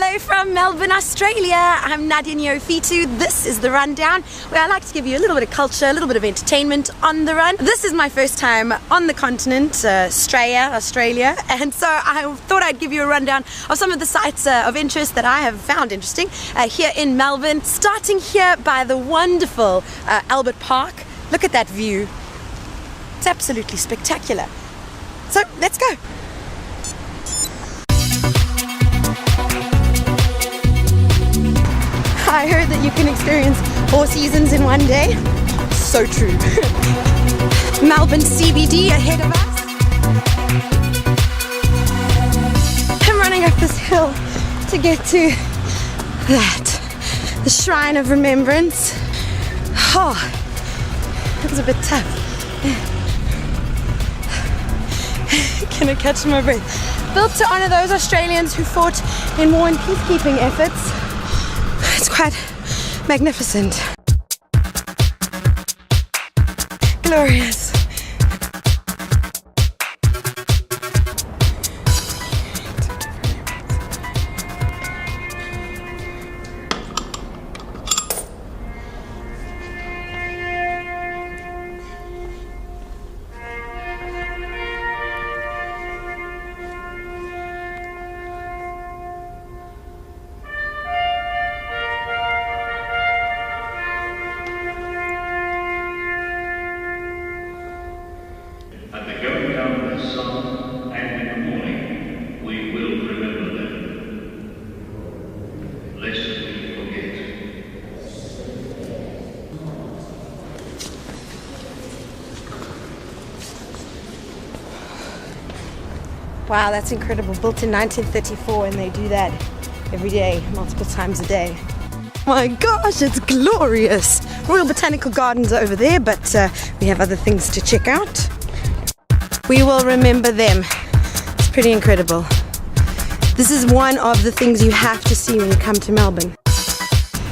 Hello from Melbourne, Australia. I'm Nadia Neofitu. This is The Rundown, where I like to give you a little bit of culture, a little bit of entertainment on the run. This is my first time on the continent, Australia, and so I thought I'd give you a rundown of some of the sites of interest that I have found interesting here in Melbourne. Starting here by the wonderful Albert Park. Look at that view. It's absolutely spectacular. So let's go. I heard that you can experience 4 seasons in one day. So true. Melbourne CBD ahead of us. I'm running up this hill to get to the Shrine of Remembrance. Oh, it was a bit tough. Can I catch my breath? Built to honor those Australians who fought in war and peacekeeping efforts. It's quite magnificent. Glorious. At the going down of the sun and in the morning, we will remember them, lest we forget. Wow, that's incredible. Built in 1934, and they do that every day, multiple times a day. My gosh, it's glorious. Royal Botanical Gardens over there, but we have other things to check out. We will remember them. It's pretty incredible. This is one of the things you have to see when you come to Melbourne.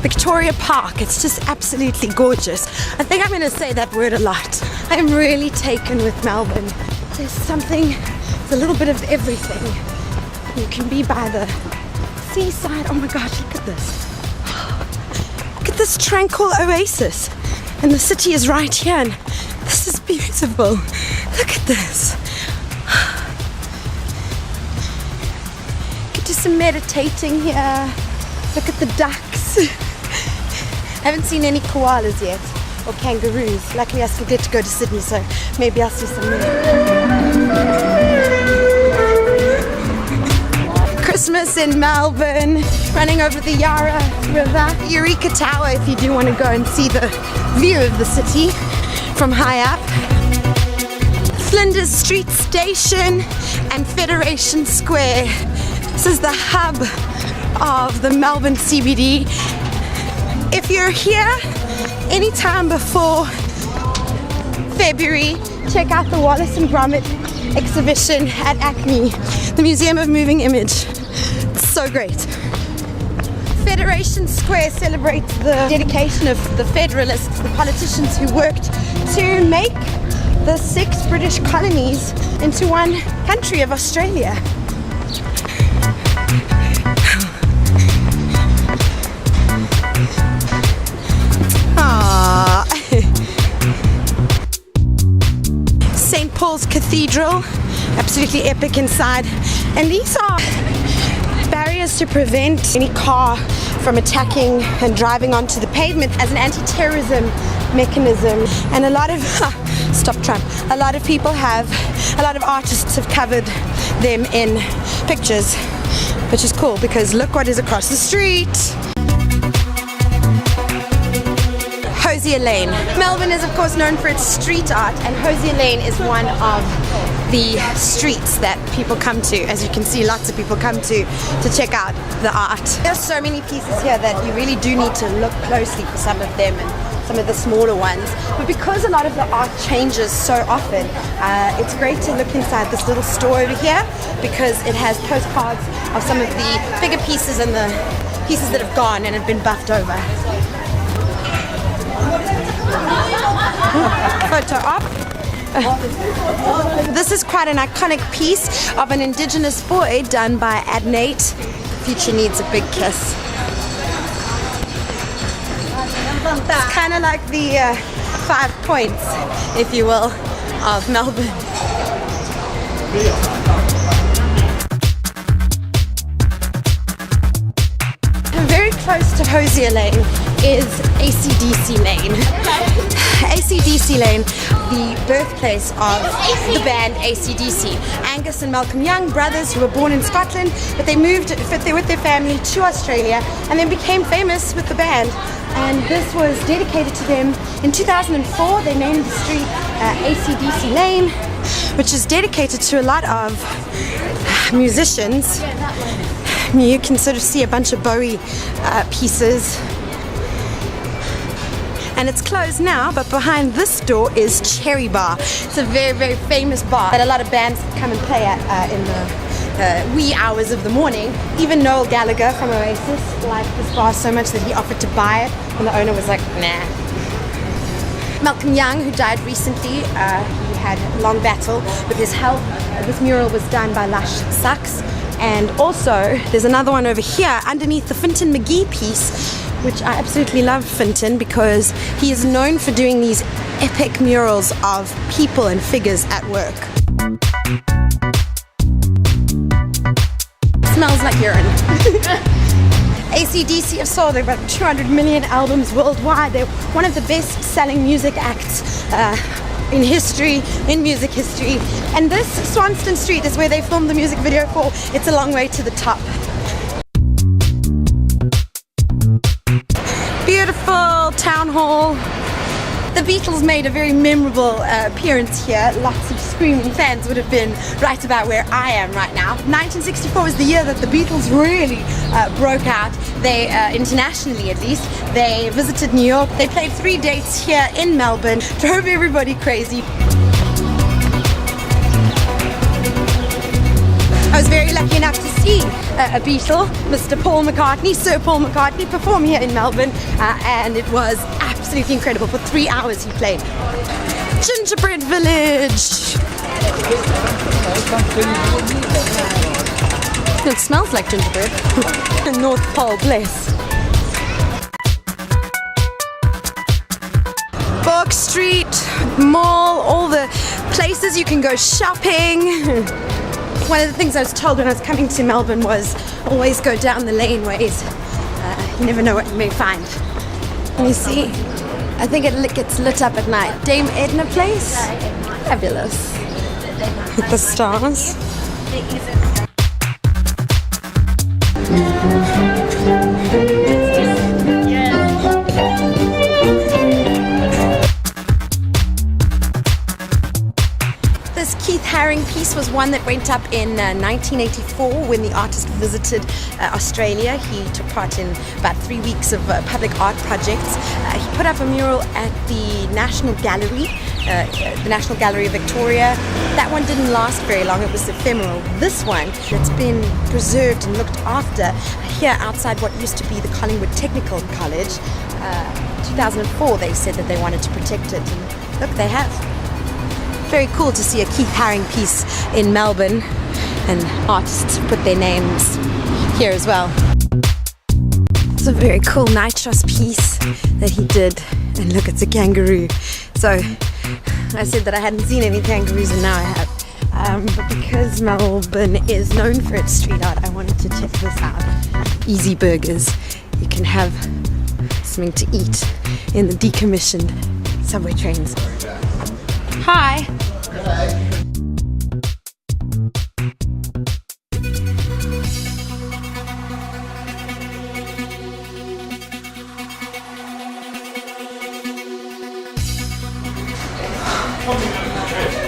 Victoria Park, it's just absolutely gorgeous. I think I'm going to say that word a lot. I'm really taken with Melbourne. There's something, it's a little bit of everything. You can be by the seaside. Oh my gosh, look at this. Look at this tranquil oasis. And the city is right here. And this is beautiful. Look at this. Get to some meditating here. Look at the ducks. I haven't seen any koalas yet, or kangaroos. Luckily I still get to go to Sydney, so maybe I'll see some there. Christmas in Melbourne, running over the Yarra River. Eureka Tower if you do want to go and see the view of the city from high up. Flinders Street Station and Federation Square. This is the hub of the Melbourne CBD. If you're here anytime before February, check out the Wallace and Gromit exhibition at Acme, the Museum of Moving Image. It's so great. Federation Square celebrates the dedication of the Federalists, the politicians who worked to make the 6 British colonies into one country of Australia. St. Paul's Cathedral, absolutely epic inside. And these are barriers to prevent any car from attacking and driving onto the pavement as an anti-terrorism mechanism. And a lot of stop Trump. A lot of artists have covered them in pictures, which is cool because look what is across the street. Hosier Lane. Melbourne is of course known for its street art, and Hosier Lane is one of the streets that people come to. As you can see, lots of people come to check out the art. There's so many pieces here that you really do need to look closely for some of them and some of the smaller ones. But because a lot of the art changes so often, it's great to look inside this little store over here because it has postcards of some of the bigger pieces and the pieces that have gone and have been buffed over. Photo op. This is quite an iconic piece of an Indigenous boy done by Adnate future needs a big kiss. It's kind of like the 5 points, if you will, of Melbourne. Very close to Hosier Lane is AC/DC Lane. AC/DC Lane, the birthplace of the band AC/DC. Angus and Malcolm Young, brothers who were born in Scotland, but they moved with their family to Australia and then became famous with the band. And this was dedicated to them in 2004. They named the street AC/DC Lane, which is dedicated to a lot of musicians. You can sort of see a bunch of Bowie pieces. And it's closed now, but behind this door is Cherry Bar. It's a very, very famous bar that a lot of bands come and play at in the wee hours of the morning. Even Noel Gallagher from Oasis liked this bar so much that he offered to buy it, and the owner was like, nah. Malcolm Young, who died recently, he had a long battle with his health. This mural was done by Lush Sachs. And also, there's another one over here underneath the Fintan McGee piece, which I absolutely love Fintan because he is known for doing these epic murals of people and figures at work. Smells like urine. AC/DC have sold about 200 million albums worldwide. They're one of the best-selling music acts in history, in music history. And this Swanston Street is where they filmed the music video for It's a Long Way to the Top. Beautiful town hall. The Beatles made a very memorable appearance here. Lots of screaming fans would have been right about where I am right now. 1964 was the year that the Beatles really broke out. They, internationally at least, they visited New York. They played 3 dates here in Melbourne, drove everybody crazy. I was very lucky enough to see a Beatle, Mr. Paul McCartney, Sir Paul McCartney, perform here in Melbourne, and it was absolutely incredible. For 3 hours he played. Gingerbread Village! It smells like gingerbread. North Pole, bless. Bourke Street, mall, all the places you can go shopping. One of the things I was told when I was coming to Melbourne was always go down the laneways. You never know what you may find. Let me see. I think it gets lit up at night. Dame Edna Place? Fabulous. With the stars. This Keith Haring piece was one that went up in 1984 when the artist visited Australia. He took part in about 3 weeks of public art projects. He put up a mural at the National Gallery, the National Gallery of Victoria. That one didn't last very long, it was ephemeral. This one, it's been preserved and looked after here outside what used to be the Collingwood Technical College. 2004 they said that they wanted to protect it, and look, they have. Very cool to see a Keith Haring piece in Melbourne and artists put their names here as well. It's a very cool nitros piece that he did, and look, it's a kangaroo. So I said that I hadn't seen any kangaroos and now I have. But because Melbourne is known for its street art, I wanted to check this out. Easy Burgers. You can have something to eat in the decommissioned subway trains. Hi.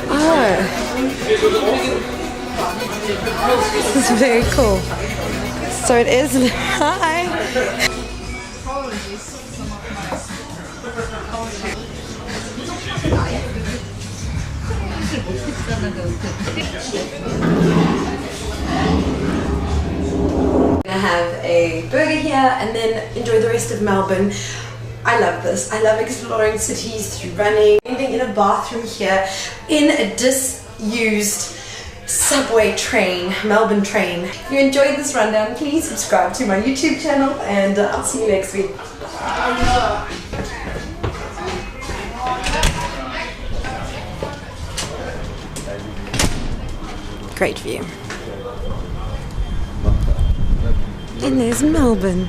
Oh. This is very cool. So it is. Hi. Gonna have a burger here and then enjoy the rest of Melbourne. I love this. I love exploring cities through running, ending in a bathroom here in a disused subway train, Melbourne train. If you enjoyed this rundown, please subscribe to my YouTube channel, and I'll see you next week. Great view. And there's Melbourne.